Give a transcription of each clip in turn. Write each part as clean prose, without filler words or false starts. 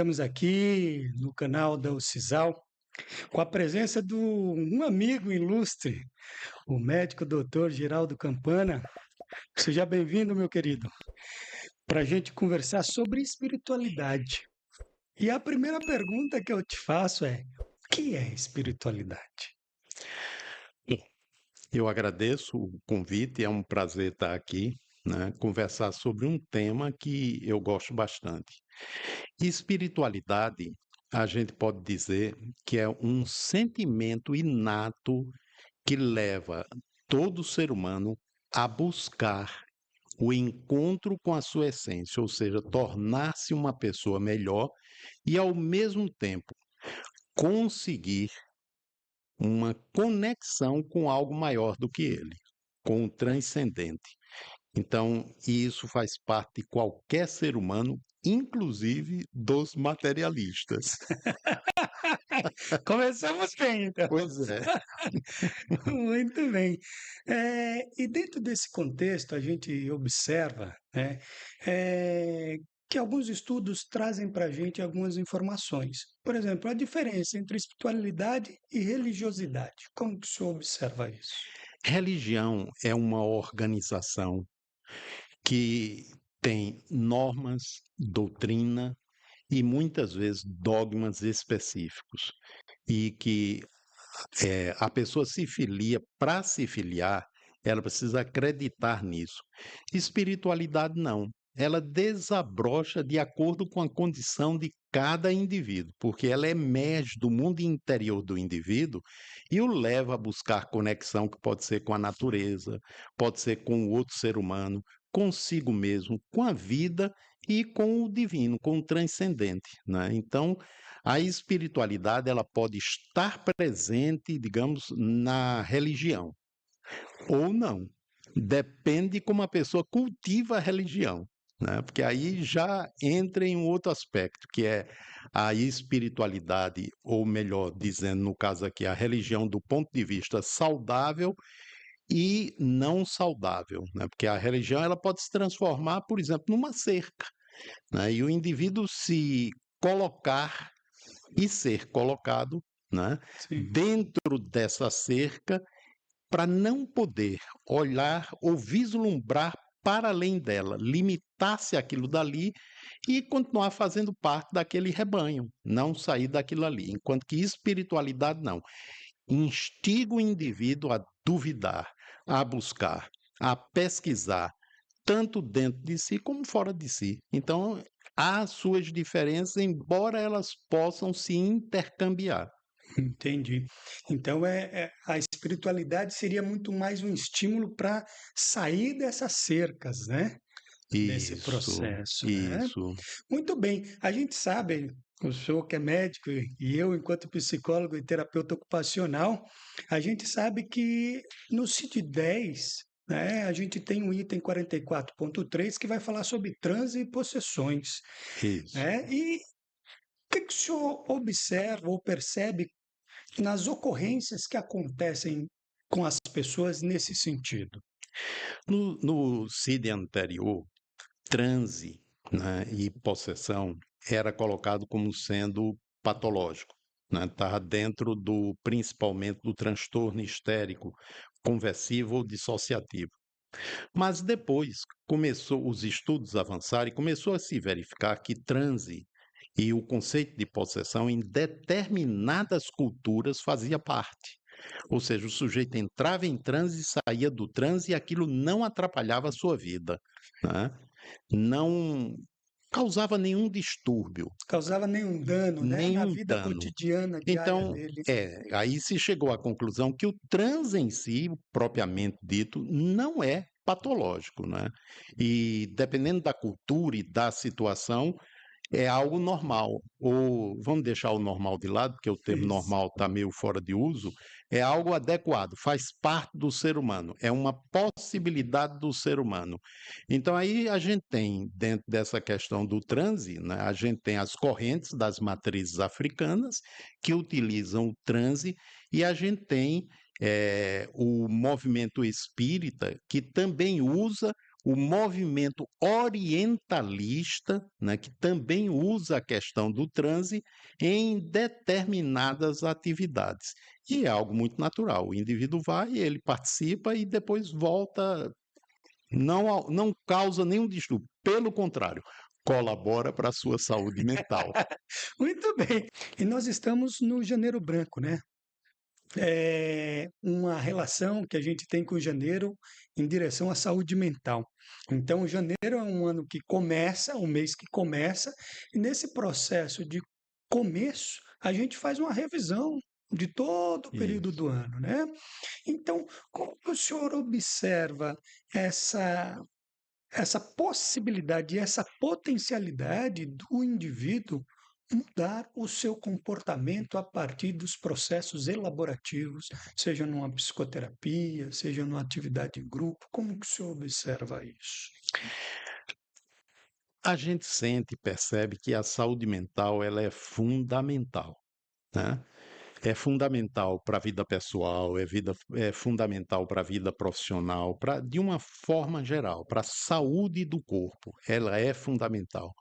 Estamos aqui no canal da UCISAL com a presença de um amigo ilustre, o médico doutor Geraldo Campana. Seja bem-vindo, meu querido, para a gente conversar sobre espiritualidade. E a primeira pergunta que eu te faço é: o que é espiritualidade? Eu agradeço o convite, é um prazer estar aqui, né, conversar sobre um tema que eu gosto bastante. Espiritualidade, a gente pode dizer que é um sentimento inato que leva todo ser humano a buscar o encontro com a sua essência, ou seja, tornar-se uma pessoa melhor e, ao mesmo tempo, conseguir uma conexão com algo maior do que ele, com o transcendente. Então, isso faz parte de qualquer ser humano, inclusive dos materialistas. Começamos bem, então. Pois é. Muito bem. E dentro desse contexto, a gente observa, né, que alguns estudos trazem para a gente algumas informações. Por exemplo, a diferença entre espiritualidade e religiosidade. Como que o senhor observa isso? Religião é uma organização que tem normas, doutrina e muitas vezes dogmas específicos. E que a pessoa se filia, para se filiar, ela precisa acreditar nisso. Espiritualidade não. Ela desabrocha de acordo com a condição de cada indivíduo, porque ela emerge do mundo interior do indivíduo e o leva a buscar conexão que pode ser com a natureza, pode ser com o outro ser humano, consigo mesmo, com a vida e com o divino, com o transcendente, né? Então, a espiritualidade ela pode estar presente, digamos, na religião ou não. Depende como a pessoa cultiva a religião, né? Porque aí já entra em um outro aspecto, que é a espiritualidade, ou melhor dizendo, no caso aqui, a religião do ponto de vista saudável e não saudável, né? Porque a religião ela pode se transformar, por exemplo, numa cerca, né? E o indivíduo se colocar e ser colocado, né, Sim. dentro dessa cerca para não poder olhar ou vislumbrar para além dela, limitar-se àquilo dali e continuar fazendo parte daquele rebanho, não sair daquilo ali. Enquanto que espiritualidade não. Instiga o indivíduo a duvidar, a buscar, a pesquisar, tanto dentro de si como fora de si. Então, há suas diferenças, embora elas possam se intercambiar. Entendi. Então, a espiritualidade seria muito mais um estímulo para sair dessas cercas, né? Desse Isso, processo, né? isso. Muito bem. A gente sabe, o senhor que é médico e eu, enquanto psicólogo e terapeuta ocupacional, a gente sabe que no CID-10, né, a gente tem um item 44.3 que vai falar sobre transe e possessões, Isso. né? E o que que o senhor observa ou percebe nas ocorrências que acontecem com as pessoas nesse sentido? No CID anterior, transe, né, e possessão era colocado como sendo patológico, né? Estava dentro do, principalmente, do transtorno histérico, conversivo ou dissociativo. Mas depois começou os estudos a avançar e começou a se verificar que transe e o conceito de possessão em determinadas culturas fazia parte. Ou seja, o sujeito entrava em transe e saía do transe e aquilo não atrapalhava a sua vida, né? Não causava nenhum distúrbio, Causava nenhum dano, né, na nenhum vida dano. cotidiana, diária Então, dele. aí se chegou à conclusão que o transe em si, propriamente dito, não é patológico, né? E dependendo da cultura e da situação, é algo normal. Ou vamos deixar o normal de lado, porque o termo Isso. normal está meio fora de uso, é algo adequado, faz parte do ser humano, é uma possibilidade do ser humano. Então aí a gente tem, dentro dessa questão do transe, né, a gente tem as correntes das matrizes africanas que utilizam o transe e a gente tem o movimento espírita que também usa o movimento orientalista, né, que também usa a questão do transe em determinadas atividades. E é algo muito natural. O indivíduo vai, ele participa e depois volta, não causa nenhum distúrbio. Pelo contrário, colabora para a sua saúde mental. Muito bem. E nós estamos no Janeiro Branco, né? É uma relação que a gente tem com janeiro em direção à saúde mental. Então, janeiro é um ano que começa, um mês que começa, e nesse processo de começo, a gente faz uma revisão de todo o período Isso. do ano, né? Então, como que o senhor observa essa essa possibilidade, essa potencialidade do indivíduo mudar o seu comportamento a partir dos processos elaborativos, seja numa psicoterapia, seja numa atividade em grupo? Como que o senhor observa isso? A gente sente e percebe que a saúde mental ela é fundamental, né? É fundamental para a vida pessoal, é fundamental para a vida profissional, de uma forma geral, para a saúde do corpo, ela é fundamental.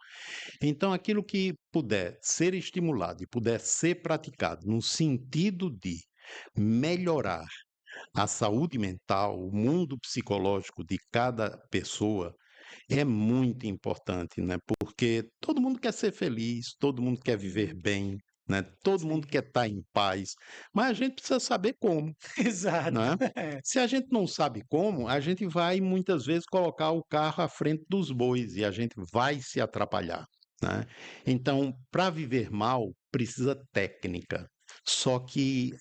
Então, aquilo que puder ser estimulado e puder ser praticado no sentido de melhorar a saúde mental, o mundo psicológico de cada pessoa, é muito importante, né? Porque todo mundo quer ser feliz, todo mundo quer viver bem, né? Todo mundo Sim, quer estar em paz, mas a gente precisa saber como, exato. né? É, Se a gente não sabe como, a gente vai muitas vezes colocar o carro à frente dos bois e a gente vai se atrapalhar, né? Então, para viver mal, precisa técnica. Só que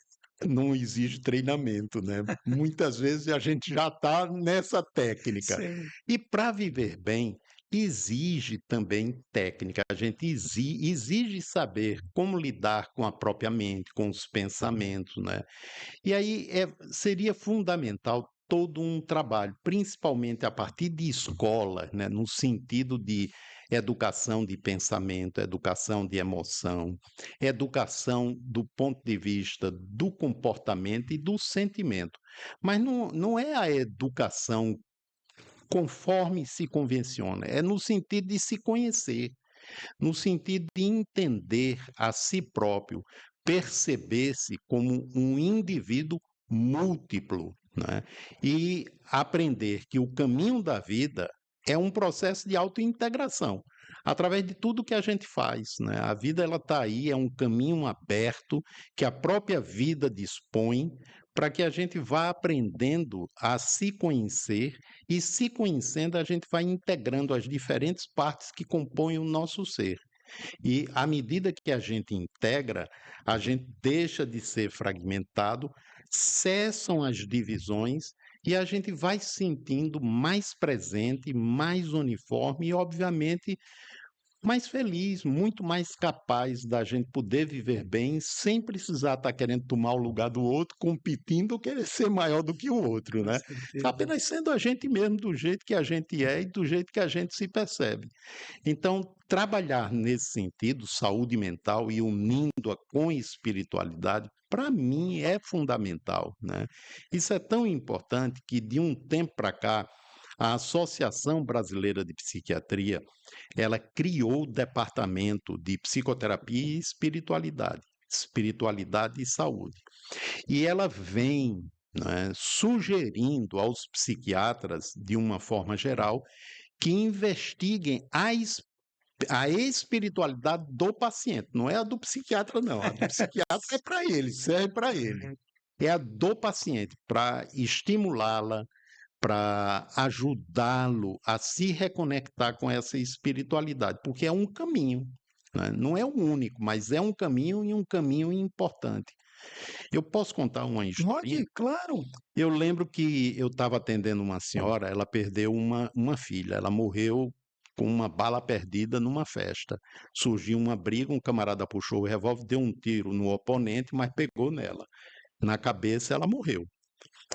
não exige treinamento, né? Muitas vezes a gente já está nessa técnica. sim, E para viver bem, exige também técnica. A gente exige saber como lidar com a própria mente, com os pensamentos, né? E aí seria fundamental todo um trabalho, principalmente a partir de escola, né, no sentido de educação de pensamento, educação de emoção, educação do ponto de vista do comportamento e do sentimento. Mas não é a educação conforme se convenciona, é no sentido de se conhecer, no sentido de entender a si próprio, perceber-se como um indivíduo múltiplo, né? E aprender que o caminho da vida é um processo de autointegração, através de tudo que a gente faz, né? A vida ela está aí, é um caminho aberto que a própria vida dispõe para que a gente vá aprendendo a se conhecer e se conhecendo a gente vai integrando as diferentes partes que compõem o nosso ser. E à medida que a gente integra, a gente deixa de ser fragmentado, cessam as divisões e a gente vai se sentindo mais presente, mais uniforme e, obviamente, mais feliz, muito mais capaz da gente poder viver bem sem precisar estar querendo tomar o lugar do outro, competindo ou querer ser maior do que o outro, com né? certeza. Apenas sendo a gente mesmo, do jeito que a gente é e do jeito que a gente se percebe. Então, trabalhar nesse sentido, saúde mental e unindo-a com espiritualidade, para mim é fundamental, né? Isso é tão importante que de um tempo para cá, a Associação Brasileira de Psiquiatria, ela criou o departamento de psicoterapia e espiritualidade, espiritualidade e saúde. E ela vem, né, sugerindo aos psiquiatras, de uma forma geral, que investiguem a espiritualidade do paciente, não é a do psiquiatra, não. A do psiquiatra é para ele, serve para ele. É a do paciente, para estimulá-la, para ajudá-lo a se reconectar com essa espiritualidade, porque é um caminho, né? Não é o único, mas é um caminho e um caminho importante. Eu posso contar uma historinha? Pode, claro. Eu lembro que eu estava atendendo uma senhora, ela perdeu uma filha, ela morreu com uma bala perdida numa festa. Surgiu uma briga, um camarada puxou o revólver, deu um tiro no oponente, mas pegou nela. Na cabeça, ela morreu.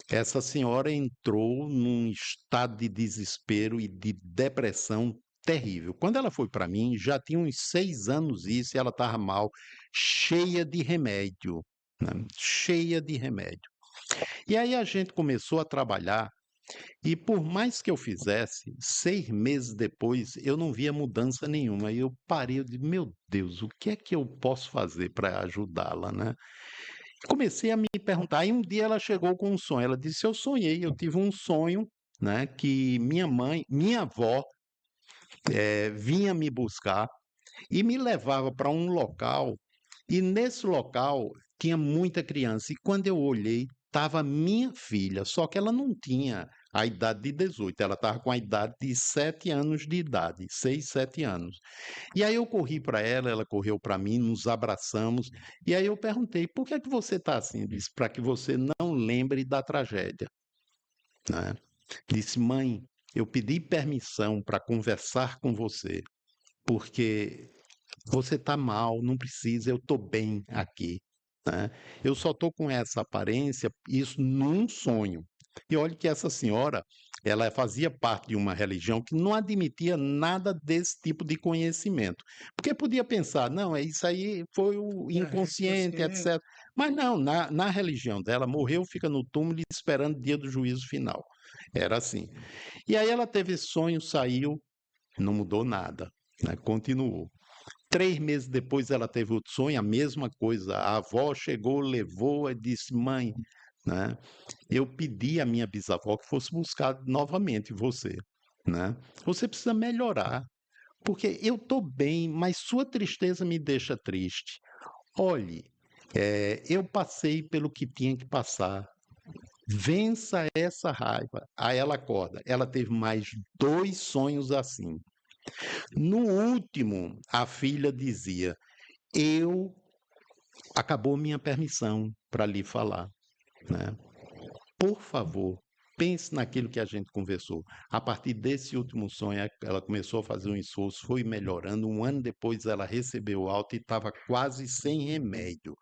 Essa senhora entrou num estado de desespero e de depressão terrível. Quando ela foi para mim, já tinha uns 6 anos isso, e ela estava mal, cheia de remédio, né? Cheia de remédio. E aí a gente começou a trabalhar E por mais que eu fizesse, 6 meses depois eu não via mudança nenhuma. Aí eu parei, eu disse: "Meu Deus, o que é que eu posso fazer para ajudá-la, né?". Comecei a me perguntar, aí um dia ela chegou com um sonho, ela disse: "Eu sonhei, eu tive um sonho, né, que minha avó, vinha me buscar e me levava para um local, e nesse local tinha muita criança, e quando eu olhei, estava minha filha, só que ela não tinha a idade de 18, ela estava com a idade de 7 anos de idade, 6, 7 anos. E aí eu corri para ela, ela correu para mim, nos abraçamos, e aí eu perguntei: "Por que é que você está assim?". Disse: "Para que você não lembre da tragédia", né. Disse: "Mãe, eu pedi permissão para conversar com você, porque você está mal, não precisa, eu estou bem aqui, né. Eu só estou com essa aparência", isso num sonho. E olhe que essa senhora, ela fazia parte de uma religião que não admitia nada desse tipo de conhecimento. Porque podia pensar: "Não, é isso aí foi o É, inconsciente, inconsciente. etcétera". Mas não, na religião dela, morreu, fica no túmulo esperando o dia do juízo final. Era assim. E aí ela teve esse sonho, saiu, não mudou nada, né, continuou. 3 meses depois ela teve outro sonho, a mesma coisa. A avó chegou, levou e disse: "Mãe, né, eu pedi à minha bisavó que fosse buscar novamente você, né. Você precisa melhorar, porque eu estou bem, mas sua tristeza me deixa triste. Olhe, eu passei pelo que tinha que passar. Vença essa raiva". Aí ela acorda. Ela teve mais 2 sonhos assim. No último, a filha dizia: "Eu acabou minha permissão para lhe falar, né. Por favor, pense naquilo que a gente conversou". A partir desse último sonho, ela começou a fazer um esforço, foi melhorando. Um ano depois ela recebeu alta e estava quase sem remédio.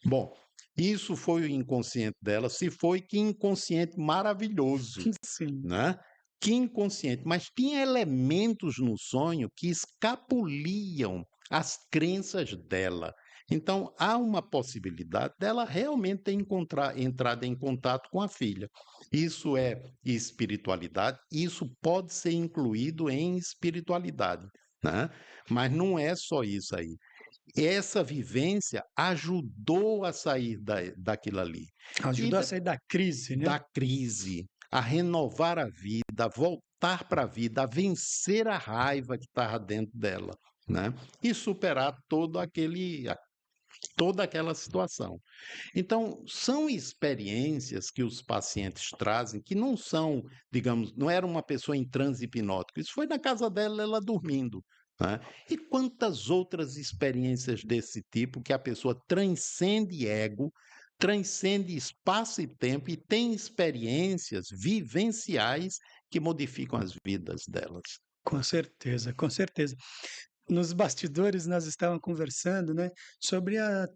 Bom, isso foi o inconsciente dela, se foi, que inconsciente maravilhoso, Sim, né. Que inconsciente, mas tinha elementos no sonho que escapuliam as crenças dela. Então há uma possibilidade dela realmente ter entrado em contato com a filha. Isso é espiritualidade, isso pode ser incluído em espiritualidade, né, mas não é só isso aí. Essa vivência ajudou a sair daquilo ali. E ajudou a da sair da crise, né? da crise, a renovar a vida, a voltar para a vida, a vencer a raiva que estava dentro dela, né, e superar toda aquela situação. Então, são experiências que os pacientes trazem que não são, digamos, não era uma pessoa em transe hipnótico, isso foi na casa dela, ela dormindo, né. E quantas outras experiências desse tipo que a pessoa transcende ego, transcende espaço e tempo e tem experiências vivenciais que modificam as vidas delas. Com certeza, com certeza. Nos bastidores nós estávamos conversando, né, sobre a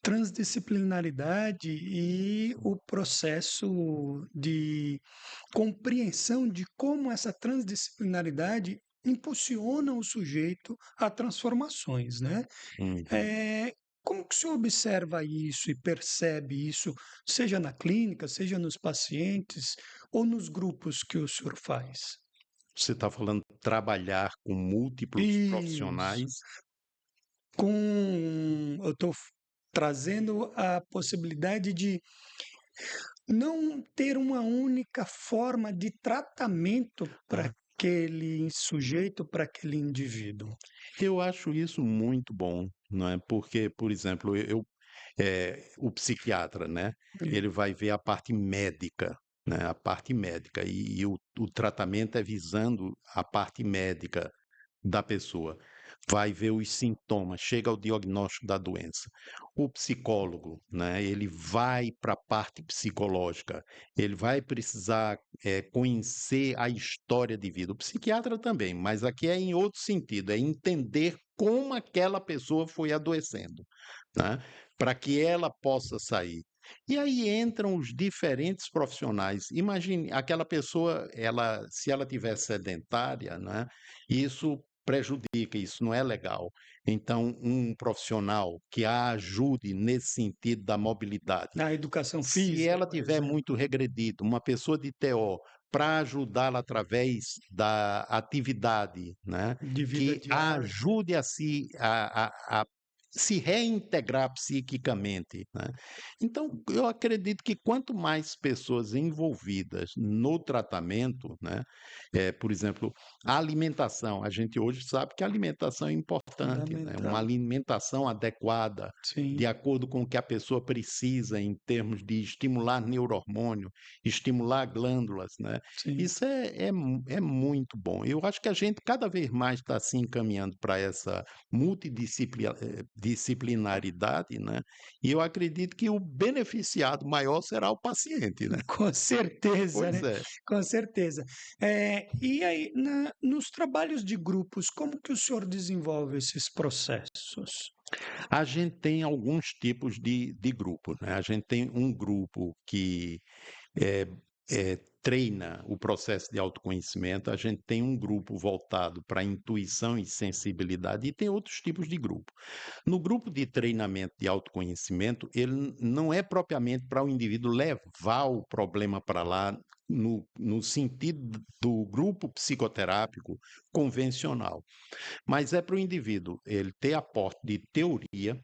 transdisciplinaridade e o processo de compreensão de como essa transdisciplinaridade impulsiona o sujeito a transformações, né? Uhum. Eh, como que o senhor observa isso e percebe isso, seja na clínica, seja nos pacientes ou nos grupos que o senhor faz? Você está falando trabalhar com múltiplos Isso. profissionais. Eu estou trazendo a possibilidade de não ter uma única forma de tratamento para Ah, aquele sujeito, para aquele indivíduo. eu acho isso muito bom, não é? Porque, por exemplo, o psiquiatra, né? Ele vai ver a parte médica, né? A parte médica e o tratamento é visando a parte médica da pessoa. Vai ver os sintomas, chega ao diagnóstico da doença. O psicólogo, né, ele vai para a parte psicológica, ele vai precisar conhecer a história de vida. O psiquiatra também, mas aqui é em outro sentido, é entender como aquela pessoa foi adoecendo, né, para que ela possa sair. E aí entram os diferentes profissionais. Imagine aquela pessoa, se ela tiver sedentária, né, isso prejudica, isso não é legal. Então, um profissional que a ajude nesse sentido da mobilidade. Na educação Se física, ela por tiver exemplo. muito regredido, uma pessoa de TO, para ajudá-la através da atividade, né, De vida que a diária. ajude a se reintegrar psiquicamente, né. Então, eu acredito que quanto mais pessoas envolvidas no tratamento, né, por exemplo, a alimentação, a gente hoje sabe que a alimentação é importante, né, uma Fundamental. alimentação adequada, de Sim, acordo com o que a pessoa precisa em termos de estimular neuro-hormônio, estimular glândulas, né. sim. Isso é muito bom. Eu acho que a gente cada vez mais está se encaminhando para essa disciplinaridade, né, e eu acredito que o beneficiado maior será o paciente, né. Com certeza, Pois né, é. com certeza. E aí, nos trabalhos de grupos, como que o senhor desenvolve esses processos? A gente tem alguns tipos de grupo, né, a gente tem um grupo que eh treina o processo de autoconhecimento, a gente tem um grupo voltado para intuição e sensibilidade e tem outros tipos de grupo. No grupo de treinamento de autoconhecimento, ele não é propriamente para o indivíduo levar o problema para lá no sentido do grupo psicoterápico convencional, mas é para o indivíduo ele ter aporte de teoria,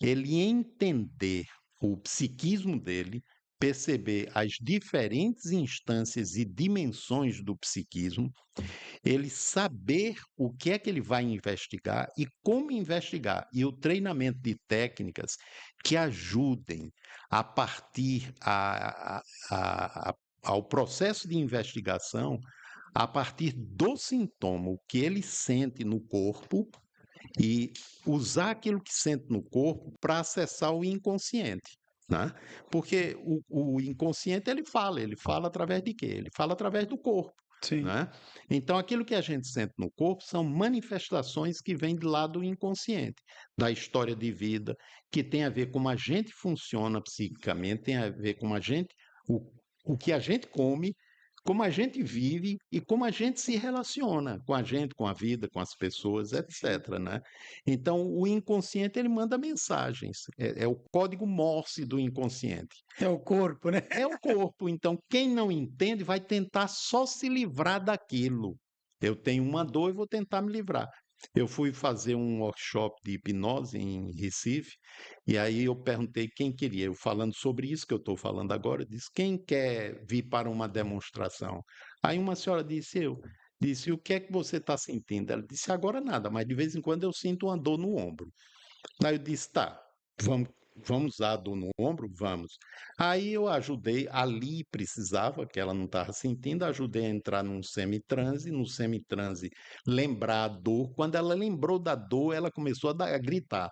ele entender o psiquismo dele, perceber as diferentes instâncias e dimensões do psiquismo, ele saber o que é que ele vai investigar e como investigar, e o treinamento de técnicas que ajudem a partir ao processo de investigação, a partir do sintoma, o que ele sente no corpo, e usar aquilo que sente no corpo para acessar o inconsciente, né? Porque o inconsciente ele fala através de quê? Ele fala através do corpo, Sim, né? Então aquilo que a gente sente no corpo são manifestações que vêm de lá do inconsciente, da história de vida, que tem a ver com como a gente funciona psiquicamente, tem a ver com a gente o, o que a gente come, como a gente vive e como a gente se relaciona com a gente, com a vida, com as pessoas, sim. etc, né. Então o inconsciente ele manda mensagens, é o código Morse do inconsciente. É o corpo, né? É o corpo, então quem não entende vai tentar só se livrar daquilo. Eu tenho uma dor e vou tentar me livrar. Eu fui fazer um workshop de hipnose em Recife, e aí eu perguntei quem queria. Eu falando sobre isso que eu estou falando agora, eu disse: "Quem quer vir para uma demonstração?". Aí uma senhora disse: "Eu". Disse: "O que é que você está sentindo?". Ela disse: "Agora nada, mas de vez em quando eu sinto uma dor no ombro". Aí eu disse: "Tá, vamos vamos usar a dor no ombro? Vamos". Aí eu ajudei, ali precisava, que ela não estava sentindo, ajudei a entrar num semitranse, no semitranse lembrar a dor. Quando ela lembrou da dor, ela começou a gritar: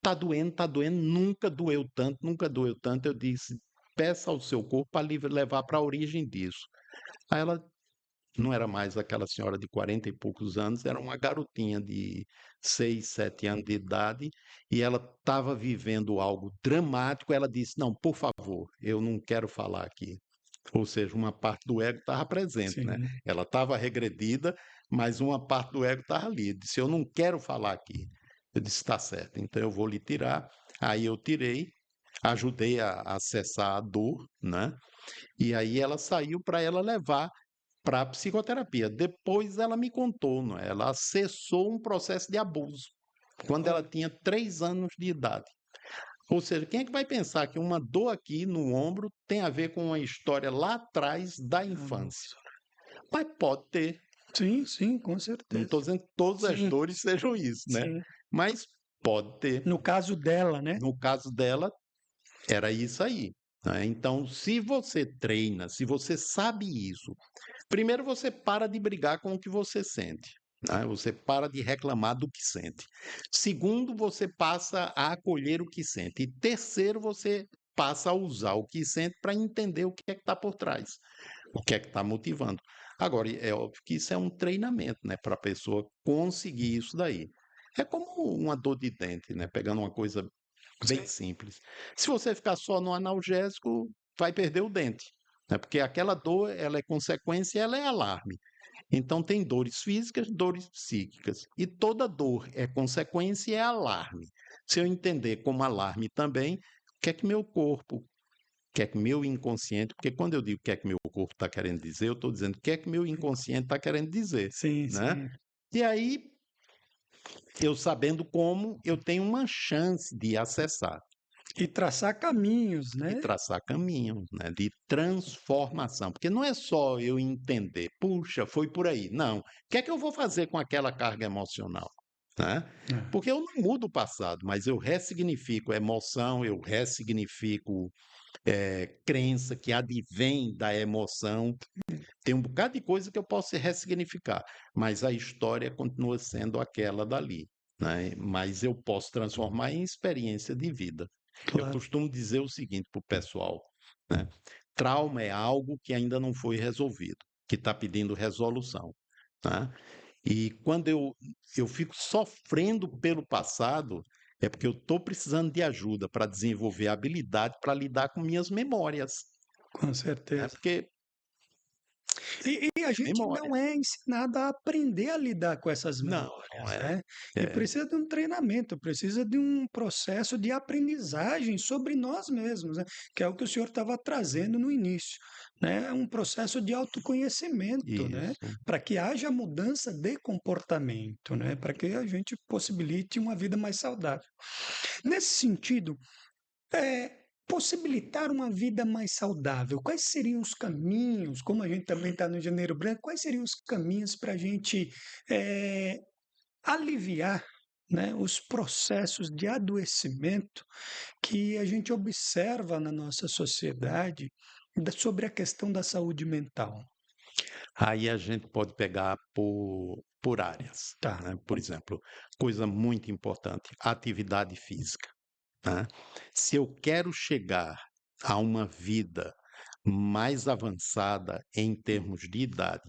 tá doendo, nunca doeu tanto, nunca doeu tanto". Eu disse: "Peça ao seu corpo para levar para a origem disso". Aí ela não era mais aquela senhora de 40 e poucos anos, era uma garotinha de 6, 7 anos de idade, e ela estava vivendo algo dramático. Ela disse: "Não, por favor, eu não quero falar aqui". Ou seja, uma parte do ego estava presente, né. Sim. Ela estava regredida, mas uma parte do ego estava ali. Disse: "Eu não quero falar aqui". Eu disse: "Tá certo, então eu vou lhe tirar". Aí eu tirei, ajudei a acessar a dor, né, e aí ela saiu para ela levar para a psicoterapia. Depois ela me contou, não é, ela acessou um processo de abuso, quando ela Olha, tinha 3 anos de idade. Ou seja, quem é que vai pensar que uma dor aqui no ombro tem a ver com uma história lá atrás da infância? abuso. Mas pode ter, Sim, sim, com não certeza. estou dizendo que todas as Sim, dores sejam isso, né, sim. mas pode ter. No caso dela, né? No caso dela, era isso aí, né. Então, se você treina, se você sabe isso, primeiro você para de brigar com o que você sente, né, você para de reclamar do que sente. Segundo, você passa a acolher o que sente. E terceiro, você passa a usar o que sente para entender o que é que está por trás, o que é que está motivando. Agora, é óbvio que isso é um treinamento, né, para a pessoa conseguir isso daí. É como uma dor de dente, né, pegando uma coisa bem Sim. simples. Se você ficar só no analgésico, vai perder o dente, né, porque aquela dor, ela é consequência, ela é alarme. Então tem dores físicas, dores psíquicas, e toda dor é consequência e é alarme. Se eu entender como alarme também, o que é que meu corpo que é que meu inconsciente, porque quando eu digo o que é que meu corpo está querendo dizer, eu estou dizendo o que é que meu inconsciente está querendo dizer, Sim, né? sim. E aí, eu sabendo como, eu tenho uma chance de acessar E traçar caminhos, e né? traçar caminho, né, de transformação, porque não é só eu entender, puxa, foi por aí. Não. O que é que eu vou fazer com aquela carga emocional? Né? É, Porque eu não mudo o passado, mas eu ressignifico emoção, eu ressignifico crença que advém da emoção. Tem um bocado de coisa que eu posso ressignificar, mas a história continua sendo aquela dali. Né? Mas eu posso transformar em experiência de vida. Eu claro. costumo dizer o seguinte para o pessoal, né? Trauma é algo que ainda não foi resolvido, que está pedindo resolução. Tá? E quando eu fico sofrendo pelo passado, é porque eu estou precisando de ajuda para desenvolver habilidade para lidar com minhas memórias. Com Né? certeza. Porque E a gente memória. não é ensinado a aprender a lidar com essas Não, não memórias, é. né? E É, precisa de um treinamento, precisa de um processo de aprendizagem sobre nós mesmos, né? Que é o que o senhor estava trazendo no início, né? Um processo de autoconhecimento, né? isso. Para que haja mudança de comportamento, né? Para que a gente possibilite uma vida mais saudável. Nesse sentido, possibilitar uma vida mais saudável, quais seriam os caminhos, como a gente também está no Janeiro Branco, quais seriam os caminhos para a gente eh, aliviar, né, os processos de adoecimento que a gente observa na nossa sociedade sobre a questão da saúde mental? Aí a gente pode pegar por áreas, Tá, né? Por exemplo, coisa muito importante, atividade física, né? Se eu quero chegar a uma vida mais avançada em termos de idade,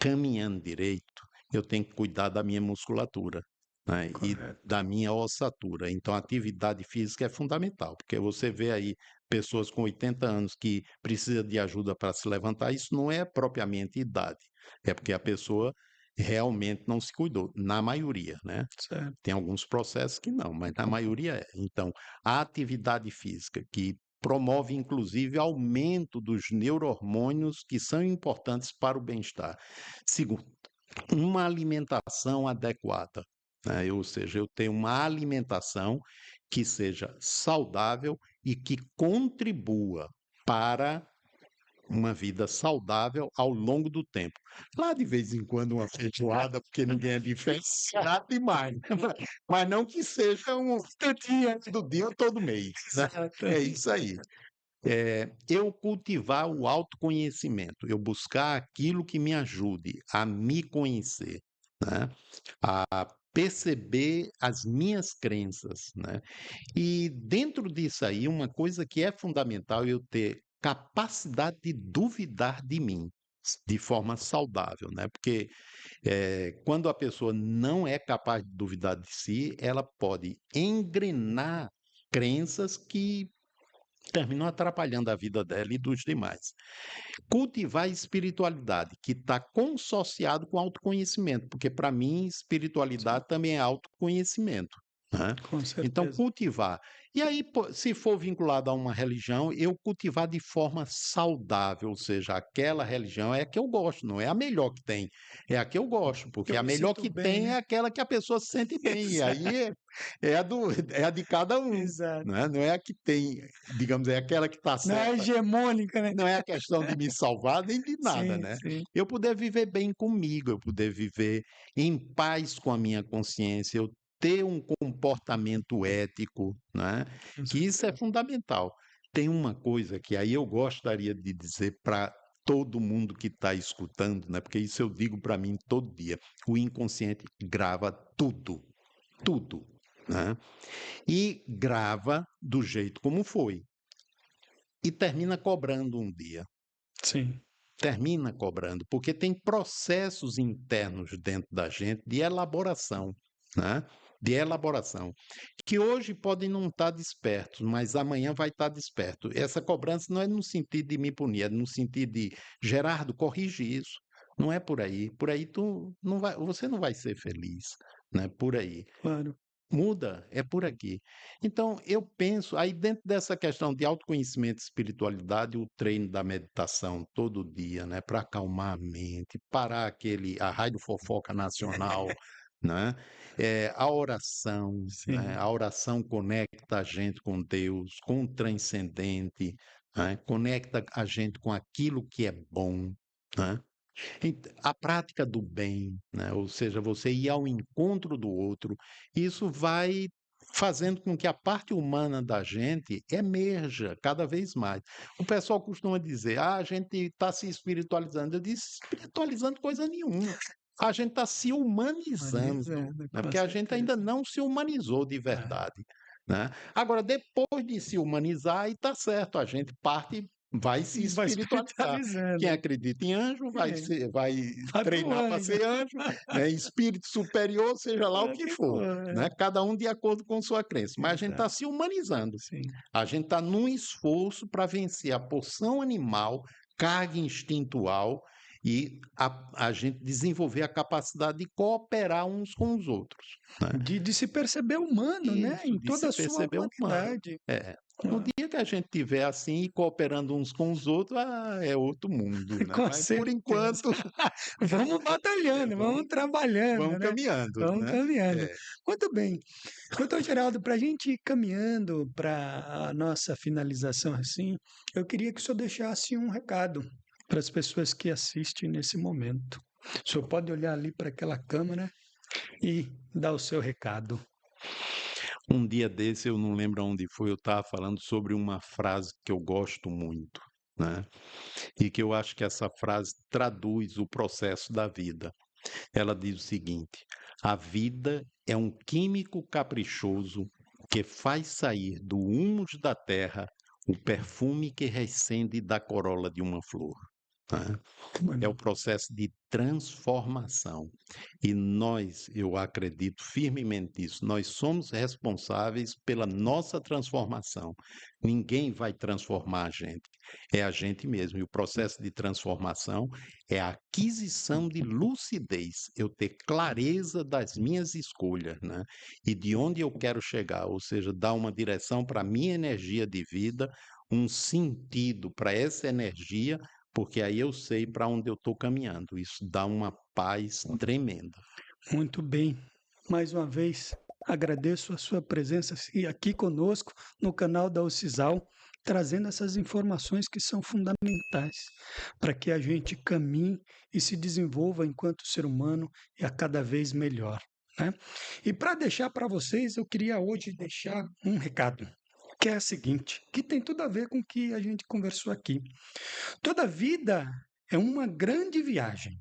caminhando direito, eu tenho que cuidar da minha musculatura, né? E correto. da minha ossatura. Então, a atividade física é fundamental, porque você vê aí pessoas com 80 anos que precisam de ajuda para se levantar, isso não é propriamente idade, é porque a pessoa realmente não se cuidou, na maioria, né? Certo. Tem alguns processos que não, mas na maioria é. Então, a atividade física, que promove inclusive aumento dos neurohormônios que são importantes para o bem-estar. Segundo, uma alimentação adequada, né? Ou seja, eu tenho uma alimentação que seja saudável e que contribua para uma vida saudável ao longo do tempo. Lá de vez em quando uma feijoada, porque ninguém é de festa demais, mas não que seja um dia do dia ou todo mês, né? É Exatamente. isso aí. Eu cultivar o autoconhecimento, eu buscar aquilo que me ajude a me conhecer, né? A perceber as minhas crenças, né? E dentro disso aí, uma coisa que é fundamental é eu ter capacidade de duvidar de mim de forma saudável, né? Porque quando a pessoa não é capaz de duvidar de si, ela pode engrenar crenças que terminam atrapalhando a vida dela e dos demais. Cultivar a espiritualidade, que está consociado com autoconhecimento, porque para mim Sim, espiritualidade também é autoconhecimento, né? com Então certeza. cultivar. E aí, se for vinculado a uma religião, eu cultivar de forma saudável, ou seja, aquela religião é a que eu gosto, não é a melhor que tem, é a que eu gosto, Que porque eu a me melhor sinto que bem, tem né? é aquela que a pessoa se sente bem, e aí Exato, é a de cada um, exato. né? Não é a que tem, digamos, é aquela que está Não é certa. hegemônica, né? Não é a questão de me salvar nem de nada, Sim, né? sim. Eu poder viver bem comigo, eu poder viver em paz com a minha consciência, eu ter um comportamento ético, né? Com Que isso é certeza. fundamental. Tem uma coisa que aí eu gostaria de dizer para todo mundo que está escutando, né? Porque isso eu digo para mim todo dia. O inconsciente grava tudo, tudo, né? E grava do jeito como foi e termina cobrando um dia. Sim, Termina cobrando, porque tem processos internos dentro da gente de elaboração, né? De elaboração, que hoje podem não estar despertos, mas amanhã vai estar desperto. Essa cobrança não é no sentido de me punir, é no sentido de Gerardo, corrige isso. Não é por aí. Por aí tu não vai, você não vai ser feliz, né? Por aí. claro. muda, é por aqui. Então, eu penso, aí dentro dessa questão de autoconhecimento e espiritualidade, o treino da meditação todo dia, né, para acalmar a mente, parar aquele a raio fofoca nacional, né, Sim. a oração conecta a gente com Deus, com o transcendente, né, conecta a gente com aquilo que é bom, né. A prática do bem, né, ou seja, você ir ao encontro do outro, isso vai fazendo com que a parte humana da gente emerja cada vez mais. O pessoal costuma dizer: "Ah, a gente está se espiritualizando". Eu disse: "Espiritualizando coisa nenhuma. A gente está se humanizando, Humanizando, né, com porque a gente ainda certeza. não se humanizou de É, verdade, né". Agora depois de se humanizar, aí está certo, a gente parte vai se vai espiritualizar. Quem espiritualizando. acredita em anjo É, vai vai para o treinar para anjo. ser anjo, né, espírito superior, seja lá o É, que que for, for, né, cada um de acordo com sua crença, mas a gente está exato, se humanizando. sim. A gente está num esforço para vencer a porção animal, carga instintual e a gente desenvolver a capacidade de cooperar uns com os outros, né. De se perceber humano, né, Isso, em de toda se a sua perceber humano. humanidade. É. No Ah, dia que a gente estiver assim, cooperando uns com os outros, é outro mundo, né, com mas por certeza. enquanto, Vamos batalhando, vamos vamos trabalhando, vamos né, caminhando, vamos né. caminhando. É. Muito bem. Doutor Geraldo, para a gente ir caminhando para a nossa finalização, assim, eu queria que o senhor deixasse um recado para as pessoas que assistem nesse momento. O senhor pode olhar ali para aquela câmera e dar o seu recado. Um dia desse, eu não lembro onde foi, eu estava falando sobre uma frase que eu gosto muito, né, e que eu acho que essa frase traduz o processo da vida. Ela diz o seguinte: "A vida é um químico caprichoso que faz sair do húmus da terra o perfume que recende da corola de uma flor", né. É o Bueno, processo de transformação. E nós, eu acredito firmemente nisso, nós somos responsáveis pela nossa transformação. Ninguém vai transformar a gente, é a gente mesmo. E o processo de transformação é a aquisição de lucidez, eu ter clareza das minhas escolhas, né? E de onde eu quero chegar, ou seja, dar uma direção para a minha energia de vida, um sentido para essa energia, porque aí eu sei para onde eu estou caminhando. Isso dá uma paz tremenda. muito bem. Mais uma vez, agradeço a sua presença aqui conosco no canal da UCISAL, trazendo essas informações que são fundamentais para que a gente caminhe e se desenvolva enquanto ser humano e a cada vez melhor, né? E para deixar para vocês, eu queria hoje deixar um recado, que é o seguinte, que tem tudo a ver com o que a gente conversou aqui. Toda vida é uma grande viagem.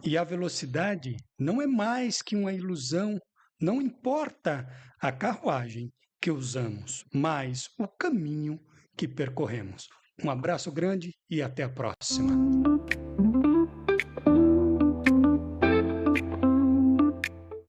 E a velocidade não é mais que uma ilusão, não importa a carruagem que usamos, mas o caminho que percorremos. Um abraço grande e até a próxima.